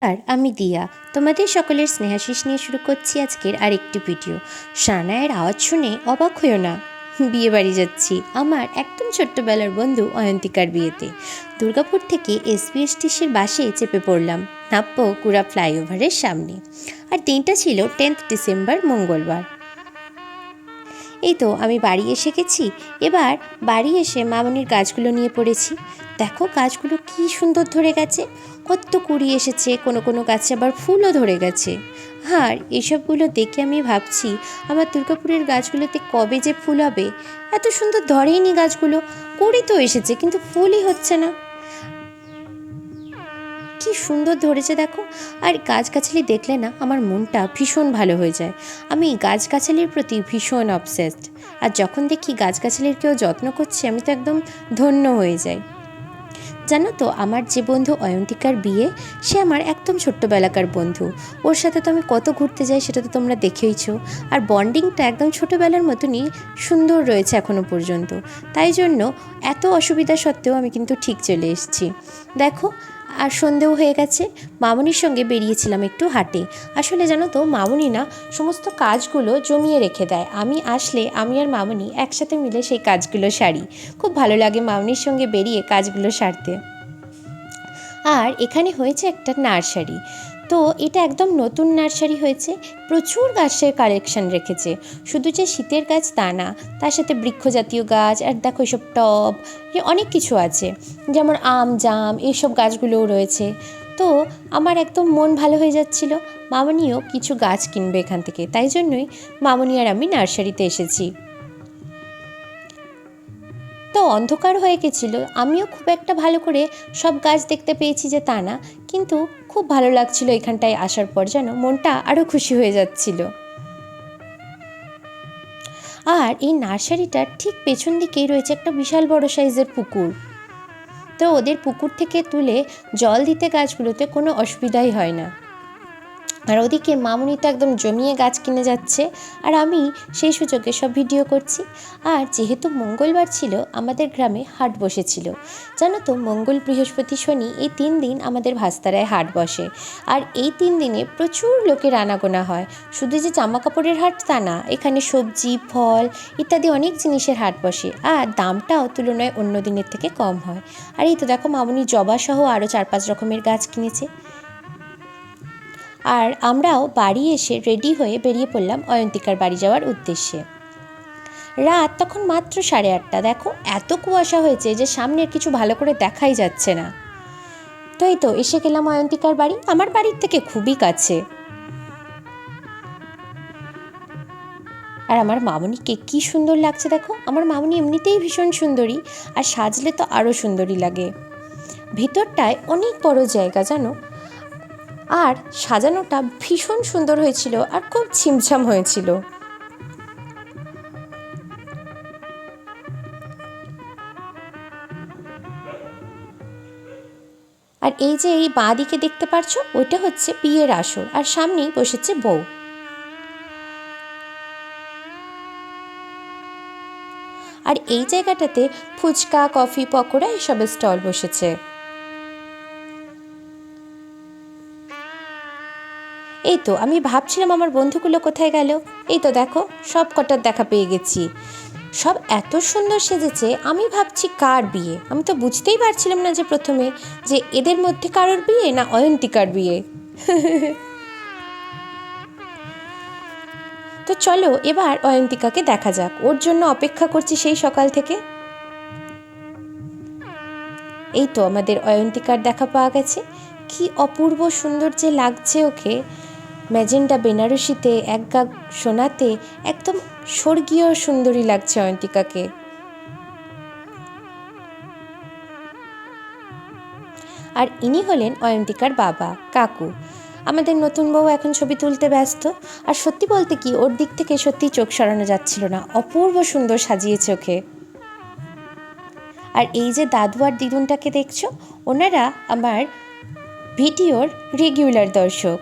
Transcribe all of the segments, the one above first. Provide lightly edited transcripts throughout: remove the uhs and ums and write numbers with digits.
আর আমি দিয়া তোমাদের সকলের স্নেহাশিস নিয়ে শুরু করছি আজকের আরেকটি ভিডিও। সানায়ের আওয়াজ শুনে অবাক হইও না, বিয়ে বাড়ি যাচ্ছি আমার একদম ছোট্টবেলার বন্ধু অয়ন্তিকার বিয়েতে। দুর্গাপুর থেকে এসবিএসটিসির বাসে চেপে পড়লাম নাপ্যকুড়া ফ্লাইওভারের সামনে। আর দিনটা ছিল 10 ডিসেম্বর, মঙ্গলবার। এই তো আমি বাড়ি এসে গেছি। এবার বাড়ি এসে মামনির গাছগুলো নিয়ে পড়েছি। দেখো গাছগুলো কি সুন্দর ধরে গেছে, কত কুড়ি এসেছে, কোনো কোনো গাছে আবার ফুলও ধরে গেছে। আর এসবগুলো দেখে আমি ভাবছি আমার দুর্গাপুরের গাছগুলোতে কবে যে ফুল হবে। এত সুন্দর ধরেইনি গাছগুলো, কুড়ি তো এসেছে কিন্তু ফুলই হচ্ছে না। কি সুন্দর ধরেছে দেখো। আর গাছগাছালি দেখলে না আমার মনটা ভীষণ ভালো হয়ে যায়। আমি গাছগাছালির প্রতি ভীষণ অবসেসড। আর যখন দেখি গাছগাছালির কেউ যত্ন করছে আমি তো একদম ধন্য হয়ে যাই। জানো তো, আমার যে বন্ধু অয়ন্তিকার বিয়ে, সে আমার একদম ছোট্টবেলাকার বন্ধু। ওর সাথে তো আমি কত ঘুরতে যাই সেটা তো তোমরা দেখেইছো। আর বন্ডিংটা একদম ছোটোবেলার মতনই সুন্দর রয়েছে এখনও পর্যন্ত। তাই জন্য এত অসুবিধা সত্ত্বেও আমি কিন্তু ঠিক চলে এসেছি। দেখো, আর সন্ধেও হয়ে গেছে। মামনির সঙ্গে বেরিয়েছিলাম একটু হাটে। আসলে জানো তো, মামনি না সমস্ত কাজগুলো জমিয়ে রেখে দেয়। আমি আসলে আমি আর মামনি একসাথে মিলে সেই কাজগুলো সারি। খুব ভালো লাগে মামনির সঙ্গে বেরিয়ে কাজগুলো সারতে। আর এখানে হয়েছে একটা নার্সারি। তো এটা একদম নতুন নার্সারি হয়েছে, প্রচুর গাছের কালেকশন রেখেছে। শুধু যে শীতের গাছ তা না, তার সাথে বৃক্ষজাতীয় গাছ, আর দেখো এসব টব, অনেক কিছু আছে, যেমন আম জাম এইসব গাছগুলোও রয়েছে। তো আমার একদম মন ভালো হয়ে যাচ্ছিল। মামনিও কিছু গাছ কিনবে এখান থেকে, তাই জন্যই মামনি আর আমি নার্সারিতে এসেছি। তো অন্ধকার হয়ে গেছিলো, আমিও খুব একটা ভালো করে সব গাছ দেখতে পেয়েছি যে তা না, কিন্তু খুব ভালো লাগছিল এখানটায় আসার পর, যেন মনটা আরও খুশি হয়ে যাচ্ছিল। আর এই নার্সারিটার ঠিক পেছন দিকেই রয়েছে একটা বিশাল বড় সাইজের পুকুর। তো ওদের পুকুর থেকে তুলে জল দিতে গাছগুলোতে কোনো অসুবিধাই হয় না। আর ওদিকে মামনি তো একদম জমিয়ে গাছ কিনে যাচ্ছে, আর আমি সেই সুযোগে সব ভিডিও করছি। আর যেহেতু মঙ্গলবার ছিল, আমাদের গ্রামে হাট বসেছিল। জানো তো, মঙ্গল বৃহস্পতি শনি এই 3 দিন আমাদের ভাস্তারায় হাট বসে। আর এই 3 দিনে প্রচুর লোকের আনাগোনা হয়। শুধু যে জামা কাপড়ের হাট তা না, এখানে সবজি ফল ইত্যাদি অনেক জিনিসের হাট বসে। আর দামটাও তুলনায় অন্য দিনের থেকে কম হয়। আর এই তো দেখো, মামনি জবা সহ আরও 4-5 রকমের গাছ কিনেছে। আর আমরাও বাড়ি এসে রেডি হয়ে বেরিয়ে পড়লাম অয়ন্তিকার বাড়ি যাওয়ার উদ্দেশ্যে। রাত তখন মাত্র 8:30। দেখো এত কুয়াশা হয়েছে যে সামনের কিছু ভালো করে দেখাই যাচ্ছে না। তো এই তো এসে গেলাম অয়ন্তিকার বাড়ি, আমার বাড়ির থেকে খুবই কাছে। আর আমার মামনিকে কি সুন্দর লাগছে দেখো। আমার মামনি এমনিতেই ভীষণ সুন্দরী, আর সাজলে তো আরও সুন্দরী লাগে। ভিতরটায় অনেক বড় জায়গা জানো, আর সাজানোটা ভীষণ সুন্দর হয়েছিল আর খুব ছিমছাম হয়েছিল। আর এই যে এই বাঁ দিকে দেখতে পারছো, ওইটা হচ্ছে বিয়ের আসর, আর সামনেই বসেছে বউ। আর এই জায়গাটাতে ফুচকা কফি পকোড়া এসবের স্টল বসেছে। এই তো আমি ভাবছিলাম আমার বন্ধুগুলো কোথায় গেল। এই তো দেখো, সব কটার দেখা পেয়ে গেছি। সব এত সুন্দর সেজেছে, আমি ভাবছি কার বিয়ে। আমি তো বুঝতেই পারছিলাম না যে প্রথমে যে এদের মধ্যে কারোর বিয়ে না অয়ন্তিকার বিয়ে। তো চলো এবার অয়ন্তিকাকে দেখা যাক, ওর জন্য অপেক্ষা করছি সেই সকাল থেকে। এই তো আমাদের অয়ন্তিকার দেখা পাওয়া গেছে। কি অপূর্ব সুন্দর যে লাগছে ওকে, ম্যাজেন্টা বেনারসিতে এক গা সোনাতে একদম স্বর্গীয় সুন্দরী লাগছে অয়ন্তিকাকে। আর ইনি হলেন অয়ন্তিকার বাবা কাকু। আমাদের নতুন বউ এখন ছবি তুলতে ব্যস্ত। আর সত্যি বলতে কি, ওর দিক থেকে সত্যি চোখ সরানো যাচ্ছিল না, অপূর্ব সুন্দর সাজিয়েছে ওকে। আর এই যে দাদু আর দিদুনটাকে দেখছো, ওনারা আমার ভিডিওর রেগুলার দর্শক।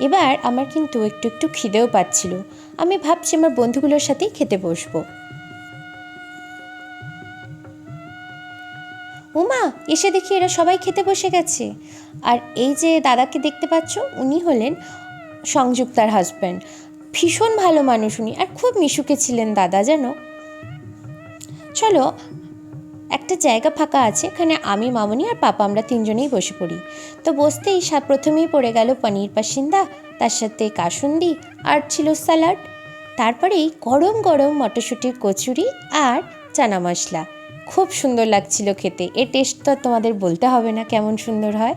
এবার আমার কিন্তু একটু একটু খিদেও পাচ্ছিল। আমি ভাবছি আমার বন্ধুগুলোর সাথেই খেতে বসবো। উমা, এসে দেখি এরা সবাই খেতে বসে গেছে। আর এই যে দাদাকে দেখতে পাচ্ছ, উনি হলেন সংযুক্তার হাজব্যান্ড। ভীষণ ভালো মানুষ উনি, আর খুব মিশুকে ছিলেন দাদা, জানো। চলো, একটা জায়গা ফাঁকা আছে, এখানে আমি, মামনি আর পাপা আমরা তিনজনেই বসে পড়ি। তো বসতেই প্রথমেই পড়ে গেল পনির পাসিন্দা, তার সাথে কাসুন্দি, আর ছিল স্যালাড। তারপরেই গরম গরম মটরশুঁটির কচুরি আর চানা মশলা। খুব সুন্দর লাগছিল খেতে, এর টেস্ট তো তোমাদের বলতে হবে না কেমন সুন্দর হয়।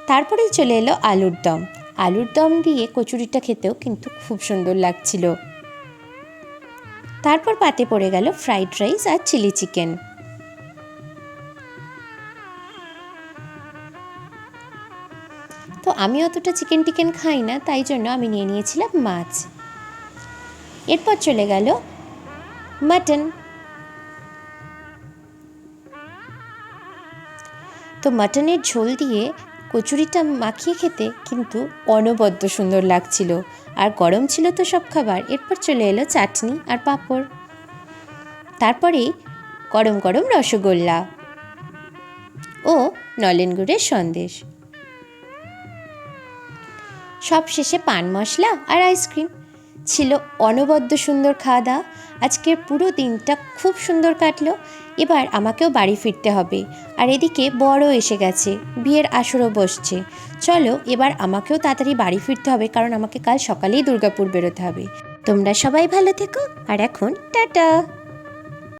তারপরেই চলে এলো আলুর দম। আলুর দম দিয়ে কচুরিটা খেতেও কিন্তু খুব সুন্দর লাগছিল। তারপর পাতে পড়ে গেল ফ্রাইড রাইস আর চিলি চিকেন। তো আমি অতটা চিকেন টিকেন খাই না, তাই জন্য আমি নিয়ে নিয়েছিলাম মাছ। এরপর চলে গেল মাটন। তো মাটনের ঝোল দিয়ে কচুরিটা মাখিয়ে খেতে কিন্তু অনবদ্য সুন্দর লাগছিল, আর গরম ছিল তো সব খাবার। এরপর চলে এলো চাটনি আর পাঁপড়, তারপরে গরম গরম রসগোল্লা ও নলেন গুড়ের সন্দেশ, সব শেষে পান মশলা আর আইসক্রিম। ছিল অনবদ্য সুন্দর খাওয়া দাওয়া। আজকের পুরো দিনটা খুব সুন্দর কাটলো। এবার আমাকেও বাড়ি ফিরতে হবে, আর এদিকে বড়ও এসে গেছে, বিয়ের আসরও বসছে। চলো এবার আমাকেও তাড়াতাড়ি বাড়ি ফিরতে হবে, কারণ আমাকে কাল সকালেই দুর্গাপুর বেরোতে হবে। তোমরা সবাই ভালো থেকো, আর এখন টাটা।